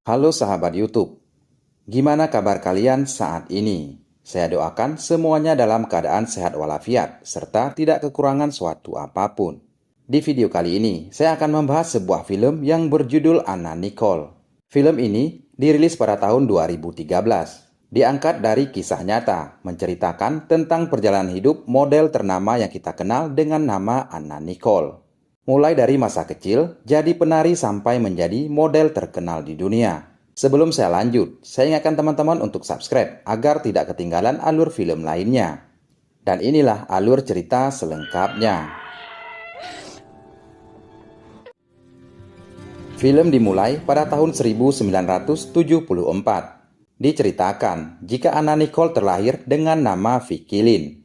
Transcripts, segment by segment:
Halo sahabat YouTube, gimana kabar kalian saat ini? Saya doakan semuanya dalam keadaan sehat walafiat, serta tidak kekurangan suatu apapun. Di video kali ini, saya akan membahas sebuah film yang berjudul Anna Nicole. Film ini dirilis pada tahun 2013. Diangkat dari kisah nyata, menceritakan tentang perjalanan hidup model ternama yang kita kenal dengan nama Anna Nicole. Mulai dari masa kecil, jadi penari sampai menjadi model terkenal di dunia. Sebelum saya lanjut, saya ingatkan teman-teman untuk subscribe agar tidak ketinggalan alur film lainnya. Dan inilah alur cerita selengkapnya. Film dimulai pada tahun 1974. Diceritakan jika Anna Nicole terlahir dengan nama Vicky Lynn.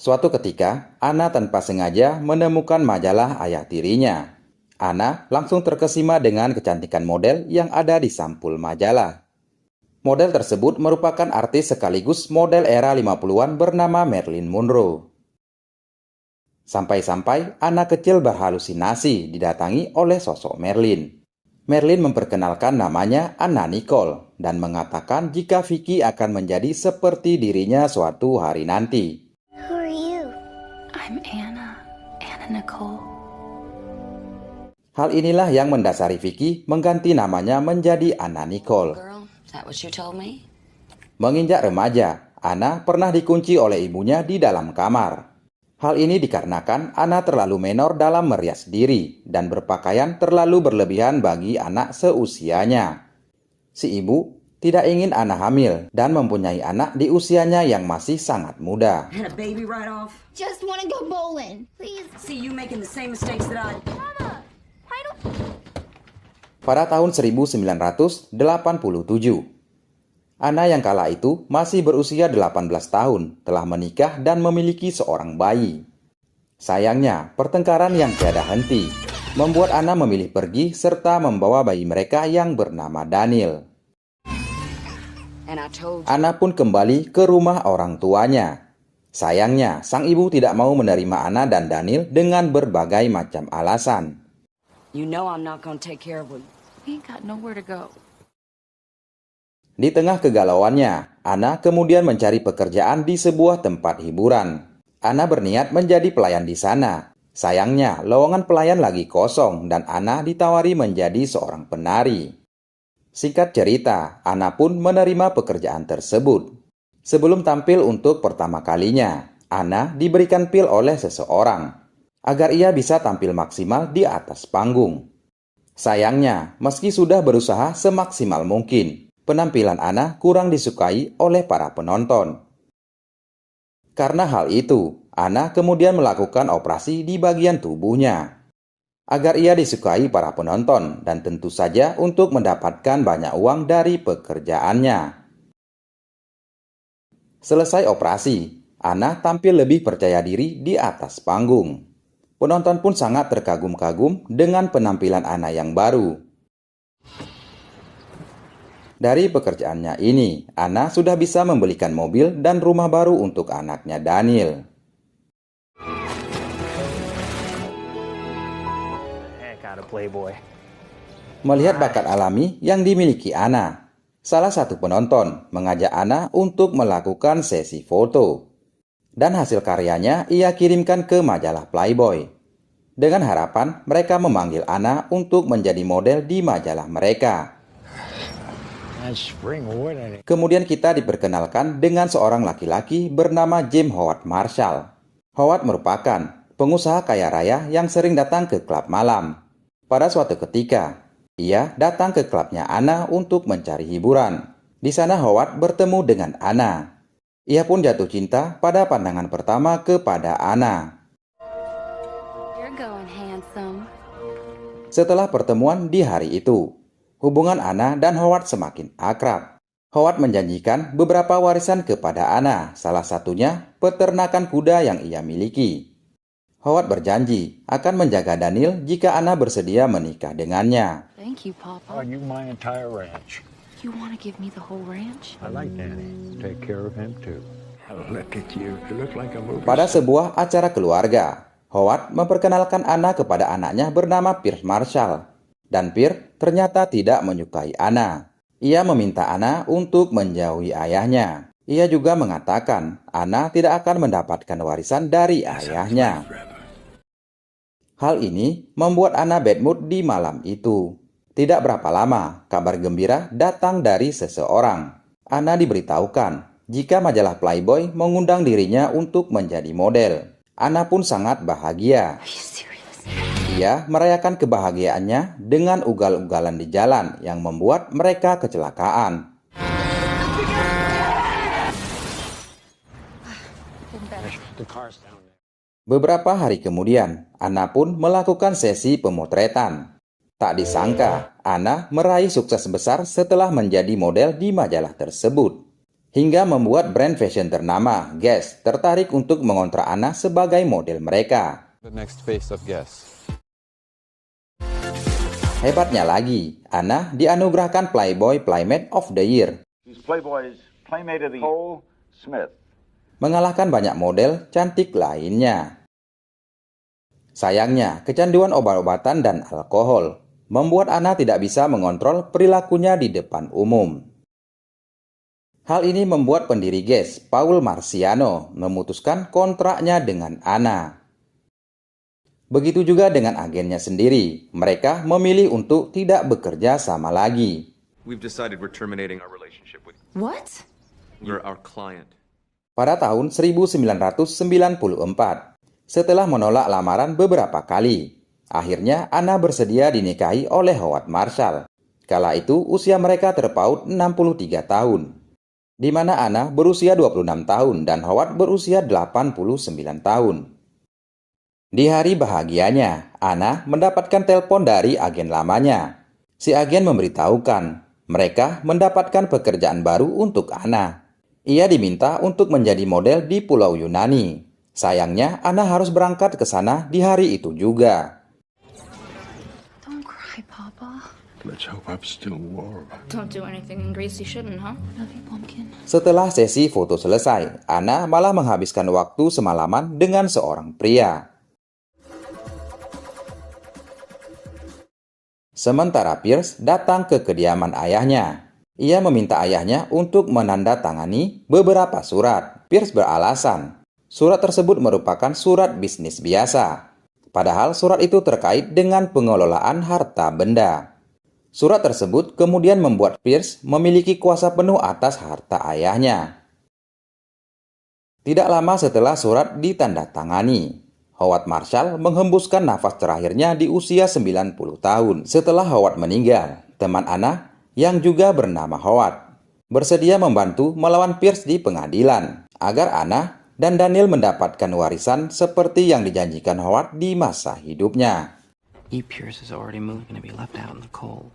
Suatu ketika, Anna tanpa sengaja menemukan majalah ayah tirinya. Anna langsung terkesima dengan kecantikan model yang ada di sampul majalah. Model tersebut merupakan artis sekaligus model era 50-an bernama Marilyn Monroe. Sampai-sampai anak kecil berhalusinasi didatangi oleh sosok Marilyn. Marilyn memperkenalkan namanya Anna Nicole dan mengatakan jika Vicky akan menjadi seperti dirinya suatu hari nanti. I'm Anna Nicole. Hal inilah yang mendasari Vicky mengganti namanya menjadi Anna Nicole. Girl, is that what you told me? Menginjak remaja, Anna pernah dikunci oleh ibunya di dalam kamar. Hal ini dikarenakan Anna terlalu menor dalam merias diri dan berpakaian terlalu berlebihan bagi anak seusianya. Si ibu tidak ingin Anna hamil dan mempunyai anak di usianya yang masih sangat muda. Had a baby right off. Just want to go bowling, please. See you making the same mistakes that I. Mama, I don't. Pada tahun 1987, Anna yang kala itu masih berusia 18 tahun, telah menikah dan memiliki seorang bayi. Sayangnya, pertengkaran yang tiada henti membuat Anna memilih pergi serta membawa bayi mereka yang bernama Daniel. Anna pun kembali ke rumah orang tuanya. Sayangnya, sang ibu tidak mau menerima Anna dan Daniel dengan berbagai macam alasan. You know I'm not gonna take care of him. We ain't got nowhere to go. Di tengah kegalauannya, Anna kemudian mencari pekerjaan di sebuah tempat hiburan. Anna berniat menjadi pelayan di sana. Sayangnya, lowongan pelayan lagi kosong dan Anna ditawari menjadi seorang penari. Singkat cerita, Anna pun menerima pekerjaan tersebut. Sebelum tampil untuk pertama kalinya, Anna diberikan pil oleh seseorang agar ia bisa tampil maksimal di atas panggung. Sayangnya, meski sudah berusaha semaksimal mungkin, penampilan Anna kurang disukai oleh para penonton. Karena hal itu, Anna kemudian melakukan operasi di bagian tubuhnya agar ia disukai para penonton dan tentu saja untuk mendapatkan banyak uang dari pekerjaannya. Selesai operasi, Anna tampil lebih percaya diri di atas panggung. Penonton pun sangat terkagum-kagum dengan penampilan Anna yang baru. Dari pekerjaannya ini, Anna sudah bisa membelikan mobil dan rumah baru untuk anaknya Daniel. Playboy. Melihat bakat alami yang dimiliki Anna, salah satu penonton mengajak Anna untuk melakukan sesi foto. Dan hasil karyanya ia kirimkan ke majalah Playboy. Dengan harapan mereka memanggil Anna untuk menjadi model di majalah mereka. Kemudian kita diperkenalkan dengan seorang laki-laki bernama James Howard Marshall. Howard merupakan pengusaha kaya raya yang sering datang ke klub malam. Pada suatu ketika, ia datang ke klubnya Anna untuk mencari hiburan. Di sana Howard bertemu dengan Anna. Ia pun jatuh cinta pada pandangan pertama kepada Anna. You're going handsome. Setelah pertemuan di hari itu, hubungan Anna dan Howard semakin akrab. Howard menjanjikan beberapa warisan kepada Anna, salah satunya peternakan kuda yang ia miliki. Howard berjanji akan menjaga Daniel jika Anna bersedia menikah dengannya. Thank you, Papa. You my entire ranch. You want to give me the whole ranch? I like Danny. Take care of him too. Look at you. You look like a movie. Pada sebuah acara keluarga, Howard memperkenalkan Anna kepada anaknya bernama Pierce Marshall. Dan Pierce ternyata tidak menyukai Anna. Ia meminta Anna untuk menjauhi ayahnya. Ia juga mengatakan Anna tidak akan mendapatkan warisan dari ayahnya. Hal ini membuat Anna bad mood di malam itu. Tidak berapa lama, kabar gembira datang dari seseorang. Anna diberitahukan jika majalah Playboy mengundang dirinya untuk menjadi model. Anna pun sangat bahagia. Are you serious? Ia merayakan kebahagiaannya dengan ugal-ugalan di jalan yang membuat mereka kecelakaan. The car's down there. Beberapa hari kemudian, Anna pun melakukan sesi pemotretan. Tak disangka, Anna meraih sukses besar setelah menjadi model di majalah tersebut. Hingga membuat brand fashion ternama, Guess, tertarik untuk mengontrak Anna sebagai model mereka. The next face of Guess. Hebatnya lagi, Anna dianugerahkan Playboy Playmate of the Year, He's Playboy's Playmate of the Cole Smith. mengalahkan banyak model cantik lainnya. Sayangnya, kecanduan obat-obatan dan alkohol membuat Anna tidak bisa mengontrol perilakunya di depan umum. Hal ini membuat pendiri Guess, Paul Marciano, memutuskan kontraknya dengan Anna. Begitu juga dengan agennya sendiri. Mereka memilih untuk tidak bekerja sama lagi. We've decided we're terminating our relationship with you. What? You're our client. Pada tahun 1994, setelah menolak lamaran beberapa kali, akhirnya Anna bersedia dinikahi oleh Howard Marshall. Kala itu usia mereka terpaut 63 tahun, di mana Anna berusia 26 tahun dan Howard berusia 89 tahun. Di hari bahagianya, Anna mendapatkan telepon dari agen lamanya. Si agen memberitahukan mereka mendapatkan pekerjaan baru untuk Anna. Ia diminta untuk menjadi model di Pulau Yunani. Sayangnya, Anna harus berangkat ke sana di hari itu juga. Don't cry, Papa. Let's hope I'm still warm. Don't do anything in Greece you shouldn't, huh? Love you, Pumpkin. Setelah sesi foto selesai, Anna malah menghabiskan waktu semalaman dengan seorang pria. Sementara Pierce datang ke kediaman ayahnya. Ia meminta ayahnya untuk menandatangani beberapa surat. Pierce beralasan, surat tersebut merupakan surat bisnis biasa. Padahal surat itu terkait dengan pengelolaan harta benda. Surat tersebut kemudian membuat Pierce memiliki kuasa penuh atas harta ayahnya. Tidak lama setelah surat ditandatangani, Howard Marshall menghembuskan nafas terakhirnya di usia 90 tahun. Setelah Howard meninggal, teman Anna yang juga bernama Howard bersedia membantu melawan Pierce di pengadilan agar Anna dan Daniel mendapatkan warisan seperti yang dijanjikan Howard di masa hidupnya. E. Pierce is already moving to be left out in the cold.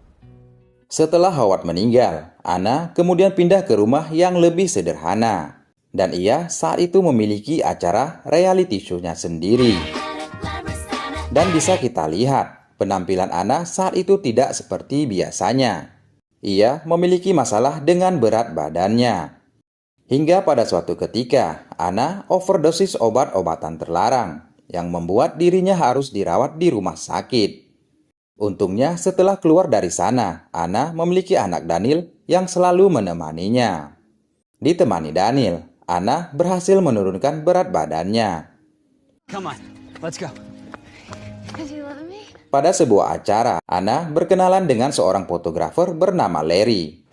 Setelah Howard meninggal, Anna kemudian pindah ke rumah yang lebih sederhana. Dan ia saat itu memiliki acara reality show-nya sendiri. Dan bisa kita lihat, penampilan Anna saat itu tidak seperti biasanya. Ia memiliki masalah dengan berat badannya. Hingga pada suatu ketika, Anna overdosis obat-obatan terlarang yang membuat dirinya harus dirawat di rumah sakit. Untungnya setelah keluar dari sana, Anna memiliki anak Daniel yang selalu menemaninya. Ditemani Daniel, Anna berhasil menurunkan berat badannya. Come on, let's go. Did you love me? Pada sebuah acara, Anna berkenalan dengan seorang fotografer bernama Larry.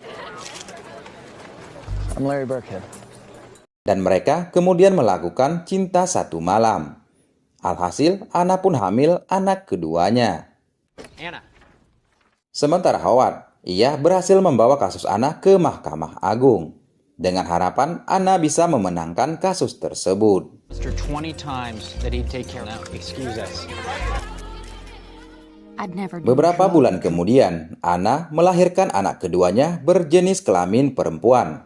I'm Larry Burkhead. Dan mereka kemudian melakukan cinta satu malam. Alhasil, Anna pun hamil anak keduanya. Anna. Sementara Howard, ia berhasil membawa kasus Anna ke Mahkamah Agung. Dengan harapan Anna bisa memenangkan kasus tersebut. 20 times that he'd take care of. Now, excuse us. I'd never do Beberapa drugs. bulan kemudian, Anna melahirkan anak keduanya berjenis kelamin perempuan.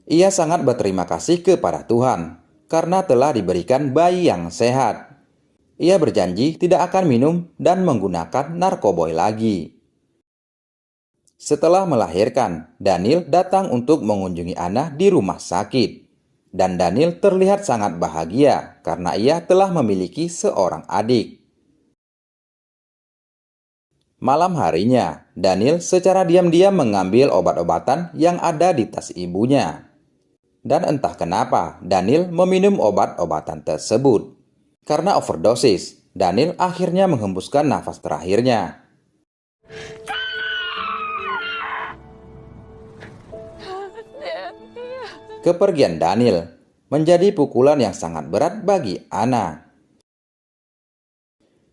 Ia sangat berterima kasih kepada Tuhan karena telah diberikan bayi yang sehat. Ia berjanji tidak akan minum dan menggunakan narkoboy lagi. Setelah melahirkan, Daniel datang untuk mengunjungi Anna di rumah sakit. Dan Daniel terlihat sangat bahagia karena ia telah memiliki seorang adik. Malam harinya, Daniel secara diam-diam mengambil obat-obatan yang ada di tas ibunya. Dan entah kenapa, Daniel meminum obat-obatan tersebut. Karena overdosis, Daniel akhirnya menghembuskan nafas terakhirnya. Kepergian Daniel menjadi pukulan yang sangat berat bagi Anna.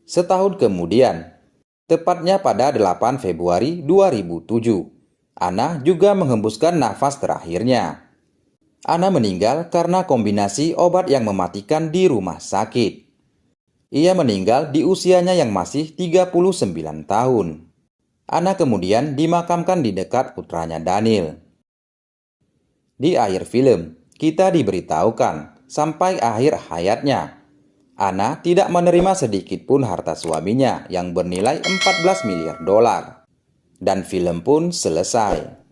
Setahun kemudian, tepatnya pada 8 Februari 2007, Anna juga menghembuskan nafas terakhirnya. Anna meninggal karena kombinasi obat yang mematikan di rumah sakit. Ia meninggal di usianya yang masih 39 tahun. Anna kemudian dimakamkan di dekat putranya Daniel. Di akhir film, kita diberitahukan sampai akhir hayatnya, Anna tidak menerima sedikit pun harta suaminya yang bernilai 14 miliar dolar. Dan film pun selesai.